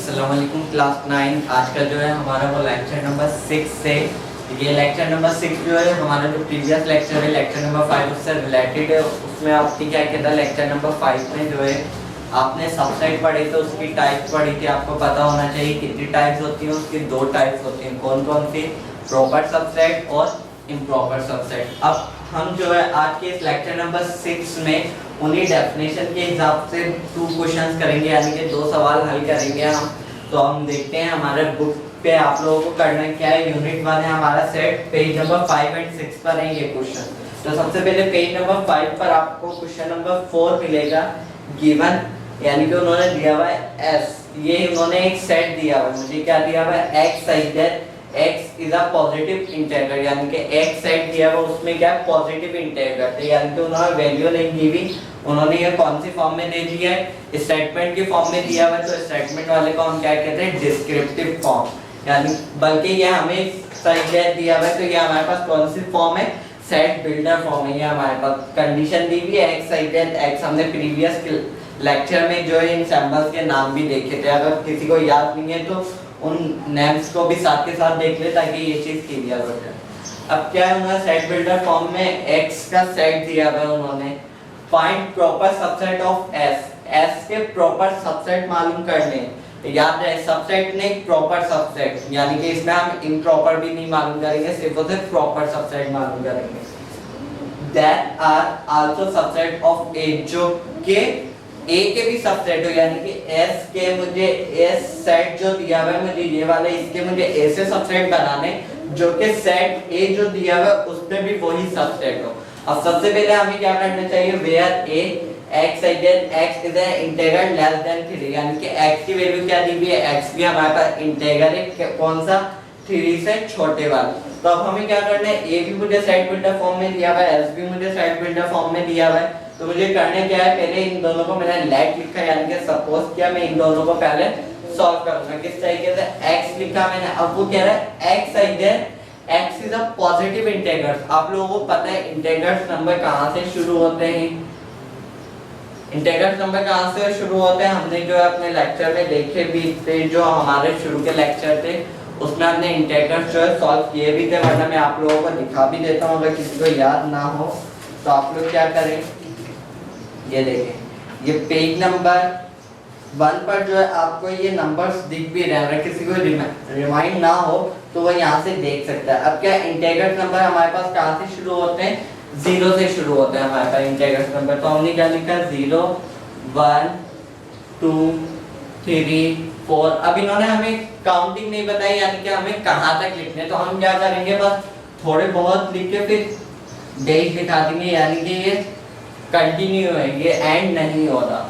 अस्सलाम वालेकुम क्लास 9। आज का जो है हमारा वो लेक्चर नंबर 6 से ये लेक्चर नंबर 6 जो है हमारा जो प्रीवियस लेक्चर है लेक्चर नंबर 5 उससे रिलेटेड है। उसमें आपकी क्या कहता है लेक्चर नंबर 5 में जो है आपने सबसेट पढ़ी तो उसकी टाइप्स पढ़ी थी। आपको पता होना चाहिए कितनी टाइप्स होती हैं। उसकी दो टाइप्स होती हैं। कौन कौन सी? प्रॉपर सबसेट और इम्प्रॉपर सबसेट। अब हम जो है आज के इस लेक्चर नंबर 6 में उन्हीं डेफिनेशन के हिसाब से 2 क्वेश्चंस करेंगे, यानी कि 2 सवाल हल करेंगे हम। तो हम देखते हैं हमारे बुक पे आप लोगों को करना क्या है। यूनिट 1 है हमारा सेट, पेज नंबर 5 और 6 पर है ये क्वेश्चन। तो सबसे पहले पेज नंबर 5 पर आपको क्वेश्चन नंबर 4 मिलेगा। गिवन यानी कि उन्होंने दिया हुआ है एस, ये उन्होंने एक सेट दिया हुआ है। मुझे क्या दिया हुआ है? एक्स सही है, x is a positive integer, यानी कि x सेट दिया हुआ उसमें क्या है? पॉजिटिव इंटीजर है, यानी कि उन्होंने वैल्यू नहीं दी हुई। उन्होंने ये कौन सी फॉर्म में दे दी है? स्टेटमेंट की फॉर्म में दिया हुआ है। तो स्टेटमेंट वाले को हम क्या कहते हैं? डिस्क्रिप्टिव फॉर्म, यानी बल्कि ये हमें सही दिया हुआ है तो ये हमारे पास कौन सी फॉर्म है? सेट बिल्डर फॉर्म है। ये हमारे पास कंडीशन दी हुई है x सही है। x हमने प्रीवियस लेक्चर में जो है इन सैंपल्स के नाम भी देखे थे। अगर किसी को याद नहीं है तो उन नेम्स को भी साथ के साथ देख ले ताकि ये चीज क्लियर हो जाए। अब क्या है? उन्होंने सेट बिल्डर फॉर्म में x का सेट दिया हुआ है। उन्होंने find proper subset of s के प्रॉपर सबसेट मालूम करने। याद रहे सबसेट ने प्रॉपर सबसेट, यानी कि इसमें हम इम्प्रॉपर भी नहीं मालूम करेंगे, सिर्फ और सिर्फ प्रॉपर सबसेट मालूम करेंगे। That are also subset of a, जो के a के भी सबसेट हो, यानी कि s के मुझे s सेट जो दिया हुआ है मुझे ये वाला, इसके मुझे a से सबसेट बनाने जो कि सेट a जो दिया हुआ है उसमें भी वही सबसेट हो। अब सबसे पहले हमें क्या करना चाहिए? Where a x x is an integer less than 3, यानी कि x की वैल्यू क्या दी हुई है? x भी हमारे पास इंटीजर है, कौन सा? 3 से छोटे वाला। तो अब हमें क्या करना है? a भी मुझे सेट बिल्डर फॉर्म में दिया हुआ है, s भी मुझे सेट बिल्डर फॉर्म में दिया हुआ है। तो मुझे करने क्या है? पहले इन दोनों को मैंने लेट लिखा, यानी कि सपोज किया मैं इन दोनों को पहले सॉल्व करूंगा। किस तरीके से? x लिखा मैंने, अब वो कह रहा है x सही है, x is a positive integer. आप लोगों को पता है इंटीजर्स नंबर कहां से शुरू होते हैं? इंटीजर्स नंबर कहां से शुरू होते हैं? हमने जो है अपने लेक्चर में देखे भी थे, जो हमारे शुरू के लेक्चर थे उसमें हमने इंटीजर्स जो है सॉल्व किए भी थे, वरना मैं आप लोगों को दिखा भी देता हूं अगर किसी को याद ना हो तो। आप लोग क्या करें? ये देखें, ये पेज नंबर 1 पर जो है आपको ये नंबर्स दिख भी रहे हैं। किसी को रिमाइंड ना हो तो वो यहाँ से देख सकता है। अब क्या इंटीजर नंबर हमारे पास कहाँ से शुरू होते हैं? 0 से शुरू होते हैं हमारे पास इंटीजर नंबर। तो हमने क्या लिखा? 0 1 2 3 4। अब इन्होंने हमें काउंटिंग नहीं बताई, यानी कि हमें कहाँ तक लिखने। तो हम क्या करेंगे? बस थोड़े बहुत लिख के फिर डेट दिखा देंगे, यानी कि ये कंटिन्यू है, ये एंड नहीं हो रहा।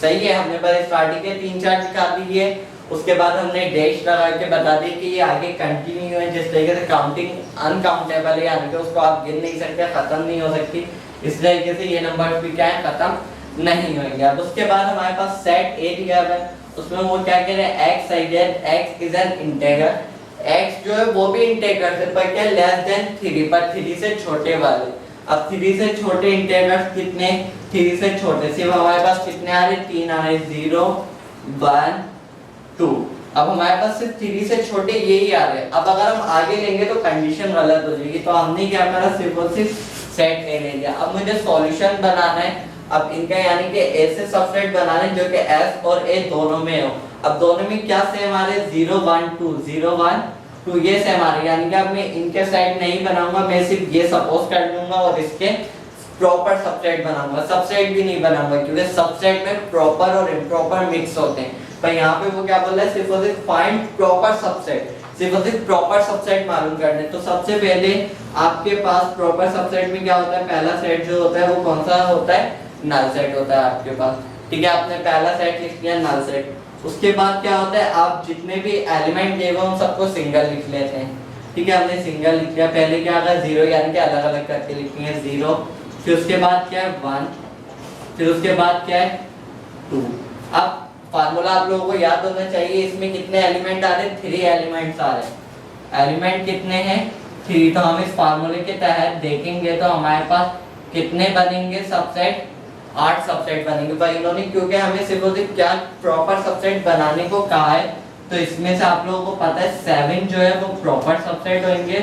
सही है, हमने बस स्टार्टिंग के 3-4 दिखा दिए, उसके बाद हमने डैश लगा के बता दिए कि ये आगे कंटिन्यू है। जिस तरीके से काउंटिंग अनकाउंटेबल है, यानी कि उसको आप गिन नहीं सकते, खत्म नहीं हो सकती, इस तरीके से ये नंबर भी क्या है? खत्म नहीं होंगे। अब उसके बाद हमारे पास सेट ए दिया हुआ है, उसमें वो क्या कह रहे हैं? x सही है, x is an integer. x जो है वो भी इंटीजर है पर क्या? लेस देन 3, पर 3 से छोटे वाले। अब 3 से छोटे इंटीजर्स कितने? 3 से छोटे सिर्फ हमारे पास कितने आ रहे? 3 आ रहे, 0 1 2। अब हमारे पास सिर्फ 3 से छोटे यही आ रहे हैं। अब अगर हम आगे लेंगे तो कंडीशन गलत हो जाएगी, तो हमने क्या करा? सिर्फ और सिर्फ सेट ए ले लिया। अब मुझे सॉल्यूशन बनाना है, अब इनका यानी कि ए से सबसेट बनाना है जो कि s और a दोनों में हो। अब दोनों में क्या सेम आ रहे? 0 1 2 0 1 2 ये सेम आ रही, यानी कि अब मैं इनके साइड नहीं बनाऊंगा, मैं सिर्फ ये सपोज कर लूंगा और इसके प्रॉपर सबसेट बनाऊंगा। सबसेट भी नहीं बनाऊंगा क्योंकि सबसेट में प्रॉपर और इम्प्रॉपर मिक्स होते हैं। पर यहाँ पे वो क्या बोल रहा है? सिर्फ और सिर्फ फाइंड प्रॉपर सबसेट, सिर्फ और सिर्फ प्रॉपर सबसेट मालूम करने। तो सबसे पहले आपके पास प्रॉपर सबसेट में क्या होता है? पहला सेट जो होता है वो कौन सा होता है? नल सेट होता है आपके पास। ठीक है, आपने पहला सेट लिख लिया नल सेट। उसके बाद क्या होता है? आप जितने भी एलिमेंट दिए हुए उन सबको सिंगल लिख लेते हैं। ठीक है, हमने सिंगल लिख लिया। पहले क्या होगा? 0, यानी कि अलग अलग करके लिखेंगे 0, फिर उसके बाद क्या है? 1, फिर उसके बाद क्या है? 2। अब फार्मूला आप लोगों को याद होना चाहिए, इसमें कितने एलिमेंट आ रहे हैं? 3 एलिमेंट्स आ रहे हैं। एलिमेंट कितने हैं? 3। तो हम इस फार्मूले के तहत देखेंगे तो हमारे पास कितने बनेंगे सबसेट? 8 सबसेट बनेंगे। पर इन्होंने क्योंकि हमें सिर्फ क्या प्रॉपर सबसेट बनाने को कहा है तो इसमें से आप लोगों को पता है 7 जो है वो प्रॉपर सबसेट होंगे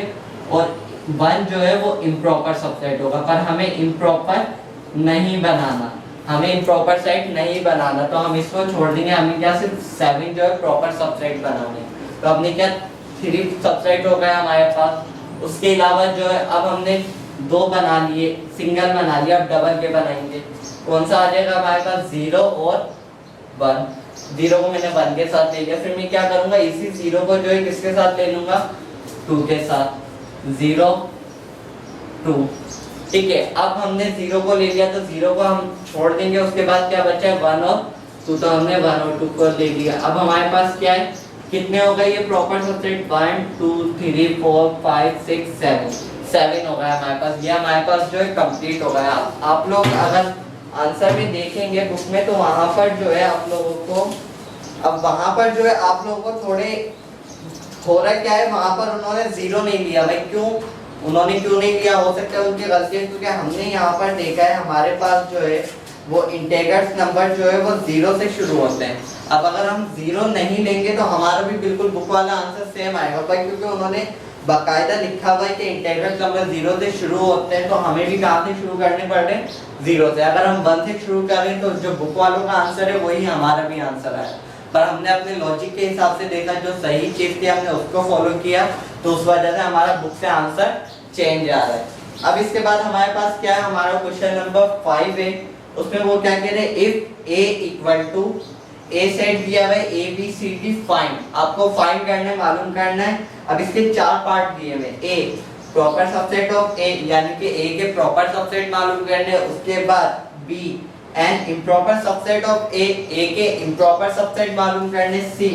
और 1 जो है वो इम्प्रॉपर सबसेट होगा, पर हमें इम्प्रॉपर नहीं बनाना, हमें इम्प्रॉपर सेट नहीं बनाना, तो हम इसको छोड़ देंगे। हमें क्या सिर्फ 7 जो है प्रॉपर सबसेट बनाने। तो हमने क्या 3 सबसेट हो गया हमारे पास। उसके अलावा जो है अब हमने 2 बना लिए, सिंगल बना लिया, अब डबल के बनाएंगे। कौन सा आ जाएगा हमारे पास 0 और 1। 0 को मैंने 1 के साथ ले लिया, फिर मैं क्या करूंगा इसी 0 को जो है किसके साथ ले लूंगा 2 के साथ, 0 2। ठीक है, अब हमने 0 को ले लिया तो 0 को हम छोड़ देंगे। उसके बाद क्या बचा है 1 और 2, तो हमने 1 और 2 को ले लिया। अब हमारे पास क्या है, कितने हो गए ये प्रॉपर सबसेट 1 2 3 4 5 6 7 हो गया हमारे पास। ये हमारे पास जो है कंप्लीट हो गया। आप लोग अगर आंसर में देखेंगे बुक में तो वहां पर जो है आप लोगों को, अब वहां पर जो है आप लोगों को थोड़े हो रहा क्या है, वहां पर उन्होंने 0 नहीं लिया। भाई क्यों उन्होंने क्यों नहीं लिया, हो सकता है उनकी गलती है, क्योंकि हमने यहाँ पर देखा है हमारे पास जो है वो इंटीजर्स नंबर जो है वो 0 से शुरू होते हैं। अब अगर हम 0 नहीं लेंगे तो हमारा भी बिल्कुल बुक वाला आंसर सेम आएगा, क्योंकि उन्होंने बाकायदा लिखा हुआ है कि इंटीजर्स नंबर 0 से शुरू होते हैं, तो हमें भी कहाँ से शुरू करने पड़ रहे हैं 0 से। अगर हम 1 से शुरू करें तो जो बुक वालों का आंसर है वही हमारा भी आंसर है, पर हमने अपने लॉजिक के हिसाब से देखा, जो सही चीज थी हमने उसको फॉलो किया, तो उस वजह से हमारा बुक से आंसर चेंज आ रहा है। अब इसके बाद हमारे पास क्या है, हमारा क्वेश्चन नंबर 5 है। उसमें वो क्या कह रहे हैं, if a equal to A set दिया हुआ है ABCD फाइंड, आपको फाइंड करना है, मालूम करना है। अब इसके 4 पार्ट दिए हुए, a proper subset of a, यानी कि a के प्रॉपर सबसेट मालूम करने, उसके बाद b an improper subset of a के इम्प्रॉपर सबसेट मालूम करने, c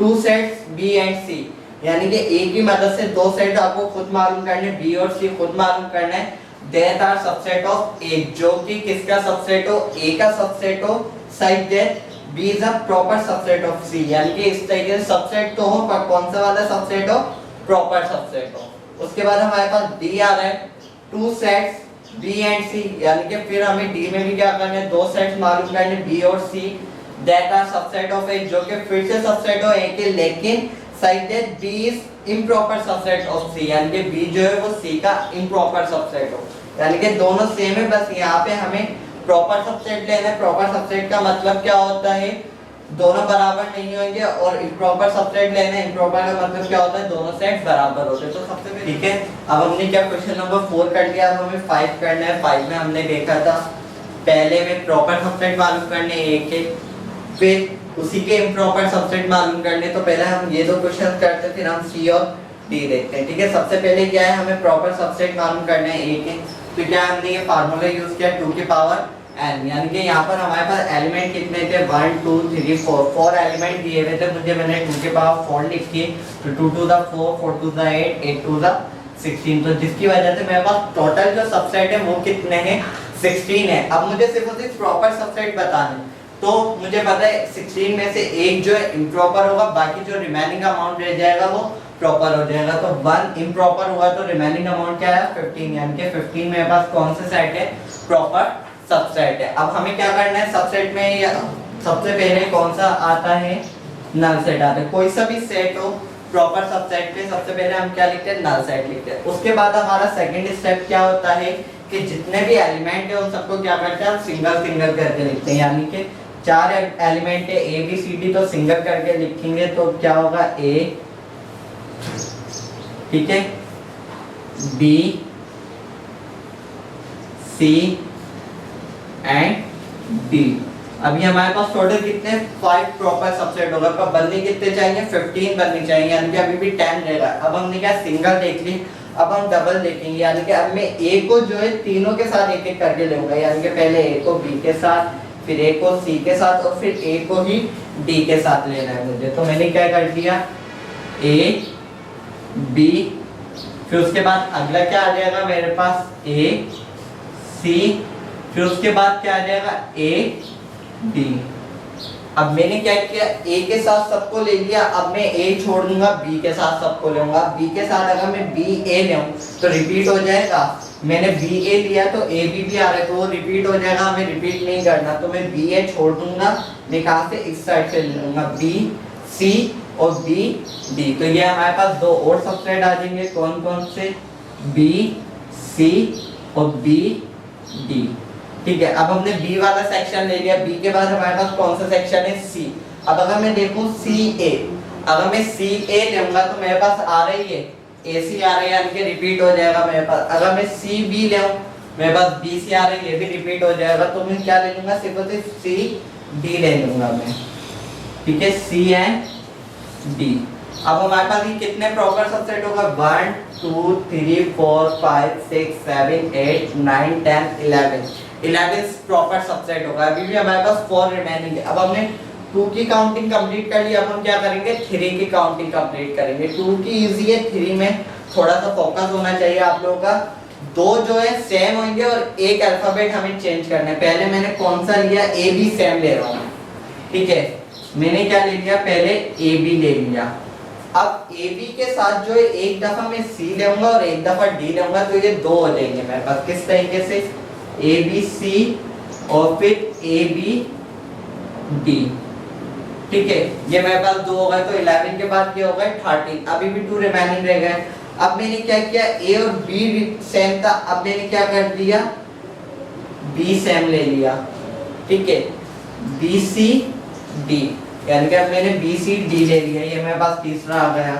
2 sets b and c, यानी कि a की मदद से 2 सेट आपको खुद मालूम करने, b और c खुद मालूम करना है। That are subset of a, जो कि किसका सबसेट हो, a का सबसेट हो, side that b is a proper subset of c, यानी कि इस तरीके से सबसेट तो हो पर कौन सा वाला सबसेट हो, प्रॉपर सबसेट हो। उसके बाद हमारे पास d आ रहा है 2 सेट्स b एंड c, यानी कि फिर हमें d में भी क्या करना है 2 सेट्स मालूम करने, b और c। That are subset of a, जो कि फिर से सबसेट हो a के, लेकिन side that b is improper subset of c, यानी कि b जो है वो c का इम्प्रॉपर सबसेट हो, यानी कि दोनों सेम है, बस यहाँ पे हमें प्रॉपर सबसेट लेना है। प्रॉपर सबसेट का मतलब क्या होता है, दोनों बराबर नहीं होंगे, और इम्प्रॉपर सबसेट लेना है, इम्प्रॉपर का मतलब क्या होता है, दोनों सेट बराबर होते हैं। तो सबसे पहले ठीक है, अब हमने क्या क्वेश्चन नंबर 4 कर लिया, अब हमें 5 करना है। 5 में हमने देखा था पहले में प्रॉपर सबसेट मालूम करने a के, फिर उसी के इम्प्रॉपर सबसेट मालूम करने। तो पहले हम ये 2 क्वेश्चन करते, फिर हम c और d देखते हैं। ठीक है, सबसे पहले क्या है, हमें प्रॉपर सबसेट मालूम करना है a के, तो क्या हमने ये फार्मूला यूज किया 2 की पावर n, यानी कि यहाँ पर हमारे पास एलिमेंट कितने थे 1 2 3 4 एलिमेंट दिए हुए थे, मुझे मैंने 2 की पावर 4 लिखी, तो 2 to the 4 4 to the 8 8 to the 16, तो जिसकी वजह से मेरे पास टोटल जो सबसेट है वो कितने हैं 16 है। अब मुझे सिर्फ और सिर्फ प्रॉपर सबसेट बताना, तो मुझे पता है 16 में से एक जो है इम्प्रॉपर होगा, बाकी जो रिमेनिंग अमाउंट रह जाएगा वो प्रॉपर हो जाएगा। तो 1 इम्प्रॉपर हुआ तो रिमेनिंग अमाउंट क्या है 15, यानी कि 15 मेरे पास कौन सा सेट है, प्रॉपर सबसेट है। अब हमें क्या करना है, सबसेट में या सबसे पहले कौन सा आता है, नल सेट आता है। कोई सा भी सेट हो प्रॉपर सबसेट में सबसे पहले हम क्या लिखते हैं, नल सेट लिखते हैं। उसके बाद हमारा सेकंड स्टेप क्या होता है कि जितने भी एलिमेंट है उन सबको क्या करते हैं, हम सिंगल सिंगल करके लिखते हैं, यानी कि 4 एलिमेंट है ए बी सी डी, तो सिंगल करके लिखेंगे तो क्या होगा ए, ठीक है, बी सी एंड डी। अभी हमारे पास टोटल कितने 5 प्रॉपर सबसेट होगा, पर बनने कितने चाहिए 15 बननी चाहिए, यानी कि अभी भी 10 रहेगा। अब हमने क्या सिंगल देख ली, अब हम डबल देखेंगे, यानी कि अब मैं ए को जो है तीनों के साथ एक एक करके लूंगा, यानी कि पहले ए को बी के साथ, फिर ए को सी के साथ, और फिर ए को ही डी के साथ लेना है मुझे। तो मैंने क्या कर दिया ए बी, फिर उसके बाद अगला क्या आ जाएगा मेरे पास ए सी, फिर उसके बाद क्या आ जाएगा ए डी। अब मैंने क्या किया, ए के साथ सबको ले लिया, अब मैं ए छोड़ दूंगा, बी के साथ सबको लूंगा। बी के साथ अगर मैं बी ए लूं तो रिपीट हो जाएगा, मैंने बी ए लिया तो ए बी भी आ रहा है तो वो रिपीट हो जाएगा, हमें रिपीट नहीं करना, तो मैं बी ए छोड़ दूंगा, मैं कहाँ से इस साइड से ले लूंगा बी सी और बी डी। तो ये हमारे पास दो और सबसेट आ जाएंगे, कौन कौन से, बी सी और बी डी। ठीक है, अब हमने बी वाला सेक्शन ले लिया, बी के बाद हमारे पास कौन सा सेक्शन है, सी। अब अगर मैं देखूं सी ए, अगर मैं सी ए लूंगा तो मेरे पास आ रही है ए सी आ रही है, यानी कि रिपीट हो जाएगा मेरे पास। अगर मैं सी बी लूं मेरे पास बी सी आ रही है, ये भी रिपीट हो जाएगा। तो मैं क्या ले लूंगा, सिर्फ और सिर्फ सी डी ले लूंगा मैं। ठीक है, सी एंड डी। अब हमारे पास ये कितने प्रॉपर सबसेट होगा, 1 2 3 4 5 6 7 8 9 10 11 प्रॉपर सबसेट होगा। अभी भी हमारे पास 4 रिमेनिंग है। अब हमने 2 की काउंटिंग कंप्लीट कर ली, अब हम क्या करेंगे, 3 की काउंटिंग कंप्लीट करेंगे। 2 की इजी है, 3 में थोड़ा सा फोकस होना चाहिए आप लोगों का। दो जो है सेम होंगे और एक अल्फाबेट हमें चेंज करना है। पहले मैंने कौन सा लिया, ए बी सेम ले रहा हूँ। ठीक है, मैंने क्या ले लिया, पहले ए बी ले लिया। अब ए बी के साथ जो है एक दफा मैं सी लूंगा और एक दफा डी लूंगा, तो ये दो हो जाएंगे मेरे पास। किस तरीके से, ए बी सी और फिर ए बी डी। ठीक है, ये मेरे पास दो हो गए। तो 11 के बाद क्या हो गए, 13। अभी भी 2 रिमेनिंग रह गए। अब मैंने क्या किया, ए और बी सेम था, अब मैंने क्या कर दिया, बी सेम ले लिया। ठीक है, बी सी डी, यानी कि अब मैंने बी सी डी ले लिया। ये मेरे पास तीसरा आ गया,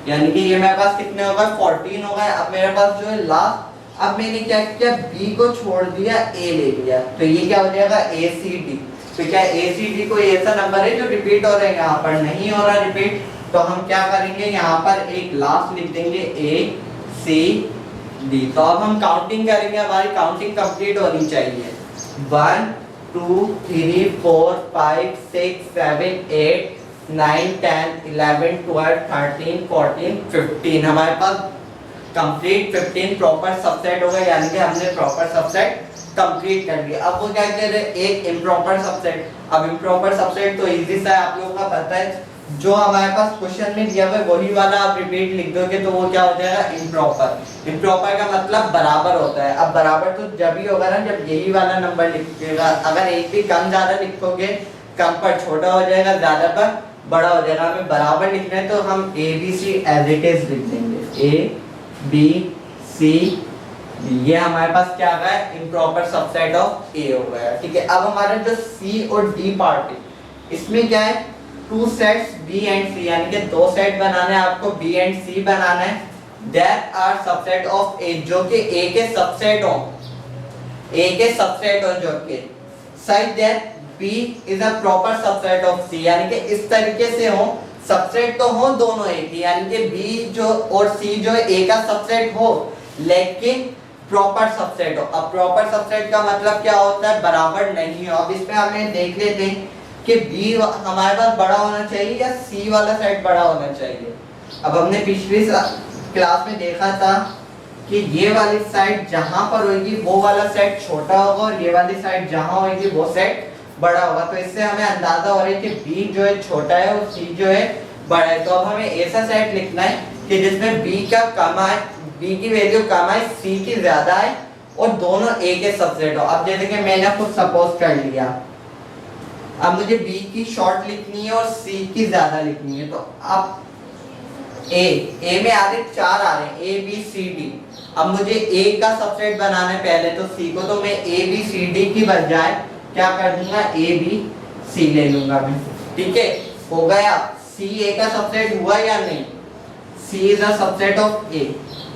यानी कि ये मेरे पास कितने हो गए, 14 हो गए। अब मेरे पास जो है लास्ट, अब मैंने क्या किया, बी को छोड़ दिया, ए ले लिया। तो ये क्या हो जाएगा, ए सी डी। तो क्या ए सी डी कोई ऐसा नंबर है जो रिपीट हो रहे हैं, यहाँ पर नहीं हो रहा रिपीट। तो हम क्या करेंगे, यहाँ पर एक लास्ट लिख देंगे, ए सी डी। तो अब हम काउंटिंग करेंगे, हमारी काउंटिंग कंप्लीट होनी चाहिए। 1 2 3 4 5 6 7 8 9 10 11 12 13 14 15 हमारे पास कंप्लीट 15 प्रॉपर सबसेट हो गए, यानी कि हमने प्रॉपर सबसेट कंप्लीट कर लिया। अब वो क्या कह रहे हैं, एक इम्प्रॉपर सबसेट। अब इम्प्रॉपर सबसेट तो इजी सा है, आप लोगों का पता है। जो हमारे पास क्वेश्चन में दिया हुआ है वही वाला आप रिपीट लिख दोगे तो वो क्या हो जाएगा, इम्प्रॉपर। इम्प्रॉपर का मतलब बराबर होता है। अब बराबर तो जब ही होगा ना जब यही वाला नंबर लिखिएगा। अगर एक भी कम ज्यादा लिखोगे, कम पर छोटा हो जाएगा, ज्यादा पर बड़ा हो जाएगा। हमें बराबर लिखना है तो हम A B C as it is लिख देंगे, ए बी सी। ये हमारे पास क्या आ गया, इम्प्रॉपर सबसेट ऑफ ए हो गया। ठीक है, अब हमारा जो सी और डी पार्ट है, इसमें क्या है, 2 सेट्स बी एंड सी, यानी कि 2 सेट बनाने हैं आपको, बी एंड सी बनाना है। That are subset of A, जो कि ए के सबसेट हो, ए के सबसेट हो, जो कि such that B is a proper subset of C, यानी कि इस तरीके से हो, सबसेट तो हो दोनों ए की, यानी कि बी जो और सी जो है ए का सबसेट हो, लेकिन प्रॉपर सबसेट हो। अब प्रॉपर सबसेट का मतलब क्या होता है, बराबर नहीं हो। अब इसमें हमें देख लेते हैं कि बी हमारे पास बड़ा होना चाहिए या सी वाला सेट बड़ा होना चाहिए। अब हमने पिछली क्लास में देखा था कि ये वाली साइड जहां पर होगी वो वाला सेट छोटा होगा और ये वाली साइड जहां होगी वो सेट बड़ा होगा। तो इससे हमें अंदाजा हो रहा है कि बी जो है छोटा है और सी जो है बड़ा है। तो अब हमें ऐसा सेट लिखना है कि जिसमें बी का कम है, बी की वैल्यू कम है, सी की ज्यादा है और दोनों ए के सबसेट हो। अब जैसे कि मैंने खुद सपोज कर लिया, अब मुझे बी की शॉर्ट लिखनी है और सी की ज्यादा लिखनी है। तो अब ए में आ रहे 4 आ रहे हैं, ए बी सी डी। अब मुझे ए का सबसेट बनाना है पहले, तो सी को तो मैं ए बी सी डी की बजाय क्या कर दूंगा, ए बी सी ले लूंगा मैं। ठीक है, हो गया। सी ए का सबसेट हुआ या नहीं, सी इज अ सबसेट ऑफ ए,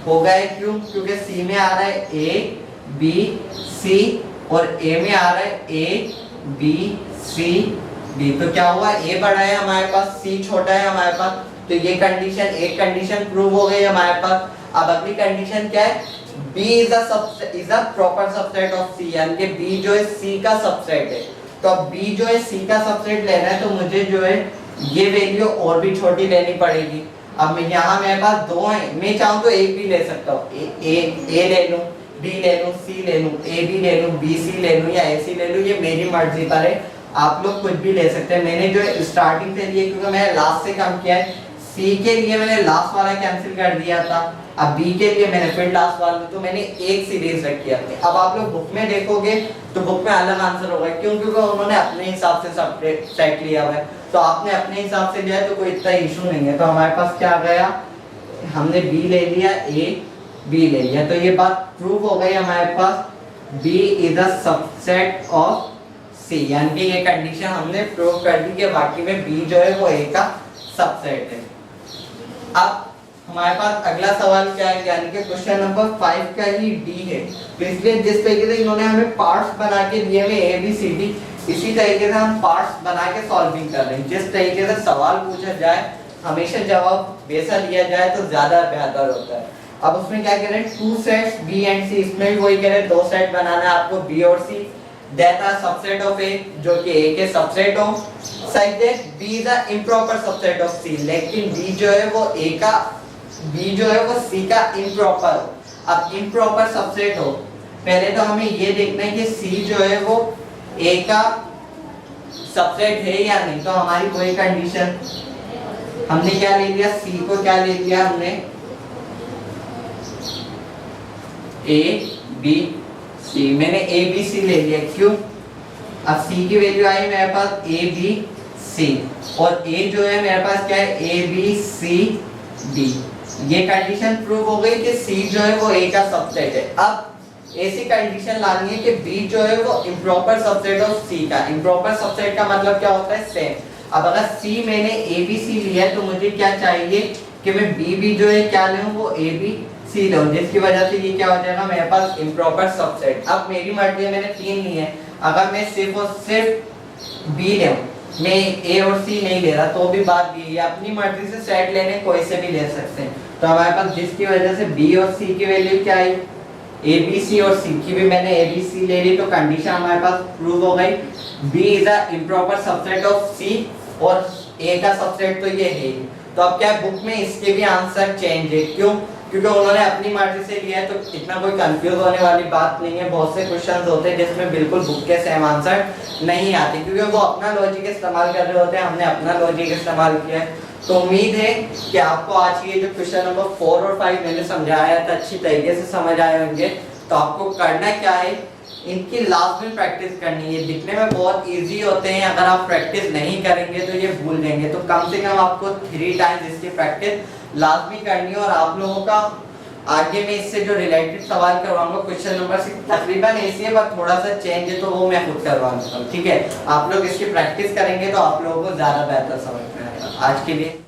हो गया। क्यों, क्योंकि सी में आ रहा है ए बी सी और ए में आ रहा है ए बी सी डी। तो क्या हुआ, ए बड़ा है हमारे पास, सी छोटा है हमारे पास। तो ये कंडीशन, एक कंडीशन प्रूव हो गई हमारे पास। अब अगली कंडीशन क्या है, B is a proper subset of C, यानी कि B जो है C का सबसेट है। तो अब B जो है C का सबसेट लेना है तो मुझे जो है ये वैल्यू और भी छोटी लेनी पड़ेगी। अब मैं यहाँ मेरे पास 2 है, मैं चाहूँ तो एक भी ले सकता हूँ, A ले लूँ, B ले लूँ, C ले लूँ, A B ले लूँ, B C ले लूँ या A C ले लूँ, ये मेरी मर्जी पर है। आप लोग कुछ भी ले सकते हैं। मैंने जो है स्टार्टिंग से लिए क्योंकि मैंने लास्ट से कम किया है। C के लिए मैंने लास्ट वाला कैंसिल कर दिया था, अब बी के लिए मैंने फिर लास्ट सवाल में तो मैंने एक सीरीज रखी है अपनी। अब आप लोग बुक में देखोगे तो बुक में अलग आंसर होगा, क्यों? क्योंकि उन्होंने अपने हिसाब से सब सेट लिया हुआ है, तो आपने अपने हिसाब से लिया है तो कोई इतना इशू नहीं है। तो हमारे पास क्या आ गया, हमने बी ले लिया, ए बी ले लिया, तो ये बात प्रूव हो गई हमारे पास, B is a subset of C, यानी कि ये कंडीशन हमने प्रूव कर दी कि वाकई में बी जो है वो ए का सबसेट है। अब हमारे पास अगला सवाल क्या है, यानी कि क्वेश्चन नंबर 5 का ही डी है। तो इसलिए जिस तरीके से इन्होंने हमें पार्ट्स बना के दिए हुए ए बी सी डी, इसी तरीके से हम पार्ट्स बना के सॉल्विंग कर रहे हैं। जिस तरीके से सवाल पूछा जाए हमेशा जवाब वैसा लिया जाए तो ज्यादा बेहतर होता है। अब उसमें क्या कह रहे हैं, 2 सेट्स बी एंड सी, इसमें भी वही कह रहे हैं 2 सेट बनाना है आपको बी और C, that are subset of A, जो कि ए के सबसेट हो, such that B the improper subset of C, लेकिन बी जो है वो ए का, बी जो है वो सी का इम्प्रॉपर हो। अब इम्प्रॉपर सबसेट हो, पहले तो हमें ये देखना है कि सी जो है वो ए का सबसेट है या नहीं। तो हमारी कोई कंडीशन, हमने क्या ले लिया, सी को क्या ले लिया हमने, ए बी सी, मैंने ए बी सी ले लिया, क्यों? अब सी की वैल्यू आई मेरे पास ए बी सी, और ए जो है मेरे पास क्या है, ए बी सी डी। ये कंडीशन प्रूव हो गई कि सी जो है वो ए का सबसेट है। अब ऐसी कंडीशन लानी है कि बी जो है वो इम्प्रॉपर सबसेट ऑफ सी का। इम्प्रॉपर सबसेट का मतलब क्या होता है, सेम। अब अगर सी मैंने ए बी सी लिया है तो मुझे क्या चाहिए कि मैं बी जो है क्या लूं, वो ए बी सी लूं, जिसकी वजह से ये क्या हो जाएगा मेरे पास इम्प्रॉपर सबसेट। अब मेरी मर्जी है, मैंने 3 ली है, अगर मैं सिर्फ और सिर्फ बी लूं, मैं ए और सी नहीं ले रहा तो भी बात ये है, अपनी मर्जी से सेट लेने कोई से भी ले सकते हैं। तो हमारे पास जिसकी वजह से बी और सी की वैल्यू क्या आई, ए बी सी, और सी की भी मैंने ए बी सी ले ली, तो कंडीशन हमारे पास प्रूव हो गई, B is the improper subset of C, और ए का सबसेट तो ये है। तो अब क्या है, बुक में इसके भी आंसर चेंज है, क्यों? क्योंकि उन्होंने अपनी मर्जी से लिया है, तो इतना कोई कंफ्यूज होने वाली बात नहीं है। बहुत से क्वेश्चंस होते हैं जिसमें बिल्कुल बुक के सेम आंसर नहीं आते, क्योंकि वो अपना लॉजिक इस्तेमाल कर रहे होते हैं, हमने अपना लॉजिक इस्तेमाल किया है। तो उम्मीद है कि आपको आज की जो क्वेश्चन नंबर 4 और 5 मैंने समझाया था अच्छी तरीके से समझ आए होंगे। तो आपको करना क्या है, इनकी लाजमी प्रैक्टिस करनी है। दिखने में बहुत इजी होते हैं, अगर आप प्रैक्टिस नहीं करेंगे तो ये भूल जाएंगे। तो कम से कम आपको 3 टाइम्स इसकी प्रैक्टिस लाजमी करनी है। और आप लोगों का आगे में इससे जो रिलेटेड सवाल करवाऊंगा क्वेश्चन नंबर 6 तकरीबन ऐसी है, बस थोड़ा सा चेंज है, तो वो मैं खुद करवाऊंगा। ठीक है, आप लोग इसकी प्रैक्टिस करेंगे तो आप लोगों को ज्यादा बेहतर समझ में आएगा। आज के लिए